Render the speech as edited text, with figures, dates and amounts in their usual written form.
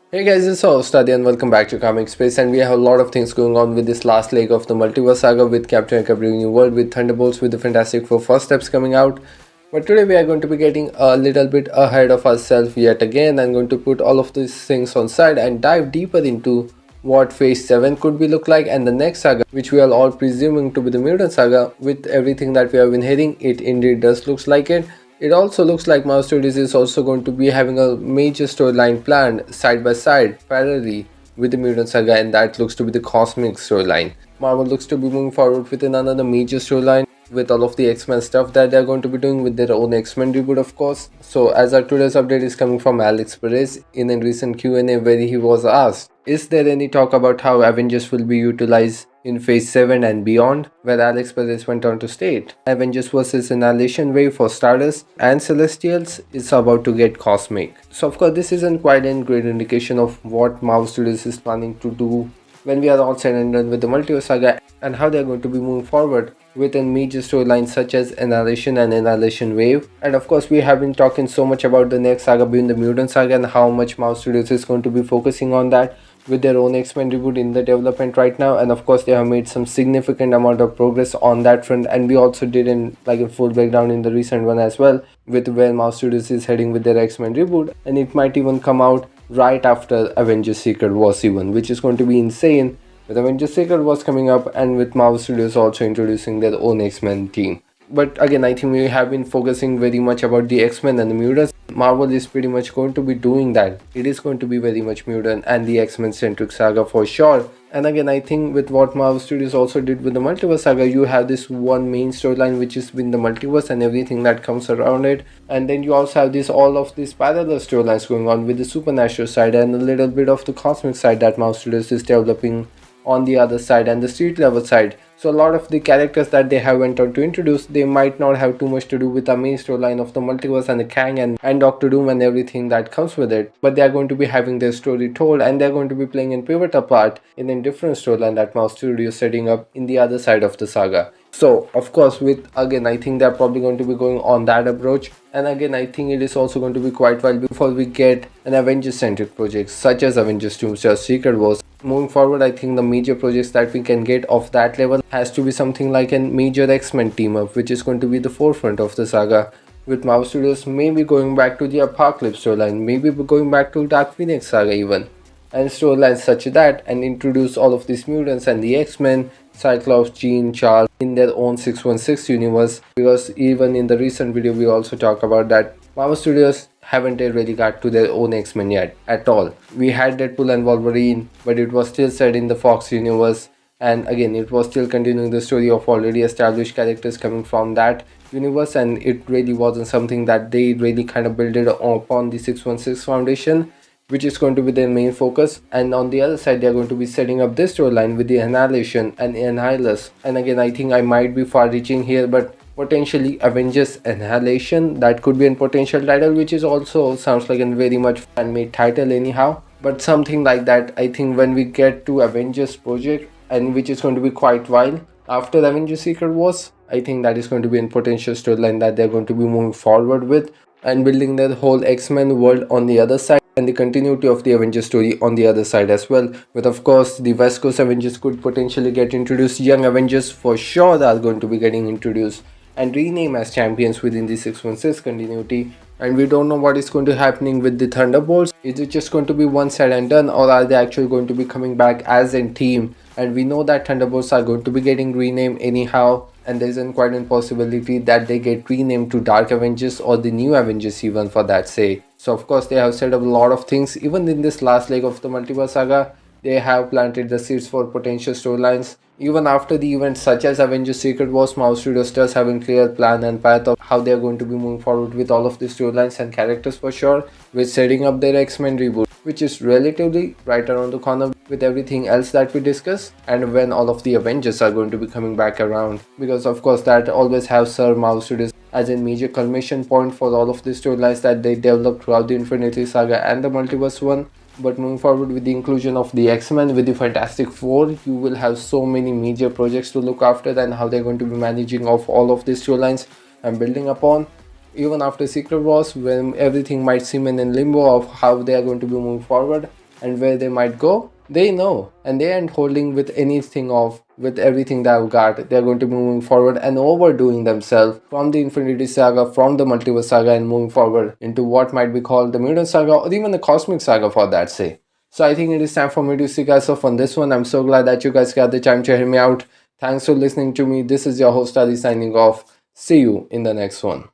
Hey guys, it's host Adi and welcome back to Comic Space, and we have a lot of things going on with this last leg of the Multiverse Saga with Captain America Brave New World, with Thunderbolts, with the Fantastic Four first steps coming out. But today we are going to be getting a little bit ahead of ourselves yet again. I'm going to put all of these things on side and dive deeper into what Phase 7 could be look like, and the next saga, which we are all presuming to be the Mutant Saga. With everything that we have been hearing, it indeed does looks like it. It also looks like Marvel Studios is also going to be having a major storyline planned side by side, parallelly with the Mutant Saga, and that looks to be the Cosmic storyline. Marvel looks to be moving forward with another major storyline with all of the X-Men stuff that they're going to be doing with their own X-Men reboot, of course. So as our today's update is coming from Alex Perez in a recent Q&A where he was asked, is there any talk about how Avengers will be utilized in Phase 7 and beyond, where Alex Perez went on to state, Avengers vs. Annihilation wave for starters and Celestials is about to get cosmic. So of course this isn't quite a great indication of what Marvel Studios is planning to do when we are all said and done with the Multiverse Saga, and how they are going to be moving forward within major storylines such as Annihilation and Annihilation Wave. And of course we have been talking so much about the next saga being the Mutant Saga and how much Marvel Studios is going to be focusing on that with their own X-Men reboot in the development right now. And of course they have made some significant amount of progress on that front, and we also did a full breakdown in the recent one as well with where Marvel Studios is heading with their X-Men reboot, and it might even come out right after Avengers Secret Wars even, which is going to be insane with Avengers Secret Wars coming up and with Marvel Studios also introducing their own X-Men team. But again, I think we have been focusing very much about the X-Men and the Mutants. Marvel is pretty much going to be doing that. It is going to be very much Mutant and the X-Men centric saga for sure. And again, I think with what Marvel Studios also did with the Multiverse Saga, you have this one main storyline which is been the multiverse and everything that comes around it. And then you also have this all of these parallel storylines going on with the supernatural side and a little bit of the cosmic side that Marvel Studios is developing on the other side and the street level side. So a lot of the characters that they have went on to introduce, they might not have too much to do with the main storyline of the multiverse and the Kang and Doctor Doom and everything that comes with it, but they are going to be having their story told, and they're going to be playing a pivotal part in a different storyline that Marvel Studios is setting up in the other side of the saga. So of course with again, I think they're probably going to be going on that approach, and again I think it is also going to be quite while before we get an Avengers centric project such as Avengers Doomsday or Secret Wars. Moving forward, I think the major projects that we can get of that level has to be something like a major X-Men team up, which is going to be the forefront of the saga, with Marvel Studios maybe going back to the Apocalypse storyline, maybe going back to Dark Phoenix saga even, and storylines such as that, and introduce all of these mutants and the X-Men, Cyclops, Jean, Charles in their own 616 universe. Because even in the recent video we also talk about that Marvel Studios haven't really got to their own X-Men yet at all. We had Deadpool and Wolverine, but it was still set in the Fox universe, and again it was still continuing the story of already established characters coming from that universe, and it really wasn't something that they really kind of built it upon the 616 foundation, which is going to be their main focus. And on the other side, they are going to be setting up this storyline with the Annihilation and Annihilus. And again, I think I might be far reaching here, but potentially Avengers Annihilation, that could be a potential title, which is also sounds like a very much fan-made title anyhow, but something like that. I think when we get to Avengers project, and which is going to be quite while after Avengers Secret Wars, I think that is going to be a potential storyline that they're going to be moving forward with and building their whole X-Men world on the other side, and the continuity of the Avengers story on the other side as well. With of course the West Coast Avengers could potentially get introduced, Young Avengers for sure are going to be getting introduced and rename as champions within the 616 continuity. And we don't know what is going to happening with the Thunderbolts. Is it just going to be one said and done, or are they actually going to be coming back as a team? And we know that Thunderbolts are going to be getting renamed anyhow, and there isn't quite a possibility that they get renamed to Dark Avengers or the New Avengers even for that say. So of course they have set up a lot of things. Even in this last leg of the Multiverse Saga, they have planted the seeds for potential storylines. Even after the events such as Avengers Secret Wars, Marvel Studios does have a clear plan and path of how they are going to be moving forward with all of the storylines and characters for sure, with setting up their X-Men reboot, which is relatively right around the corner with everything else that we discuss, and when all of the Avengers are going to be coming back around, because of course that always have served Marvel Studios as a major culmination point for all of the storylines that they developed throughout the Infinity Saga and the Multiverse one. But moving forward with the inclusion of the X-Men with the Fantastic Four, you will have so many major projects to look after, and how they're going to be managing of all of these storylines and building upon. Even after Secret Wars, when everything might seem in limbo of how they are going to be moving forward, and where they might go, they know, and they aren't holding with anything of with everything that I've got. They're going to be moving forward and overdoing themselves from the Infinity Saga, from the Multiverse Saga, and moving forward into what might be called the Mutant Saga or even the Cosmic Saga for that sake. So I think it is time for me to see you guys off on this one. I'm so glad that you guys got the time to hear me out. Thanks for listening to me. This is your host Adi signing off. See you in the next one.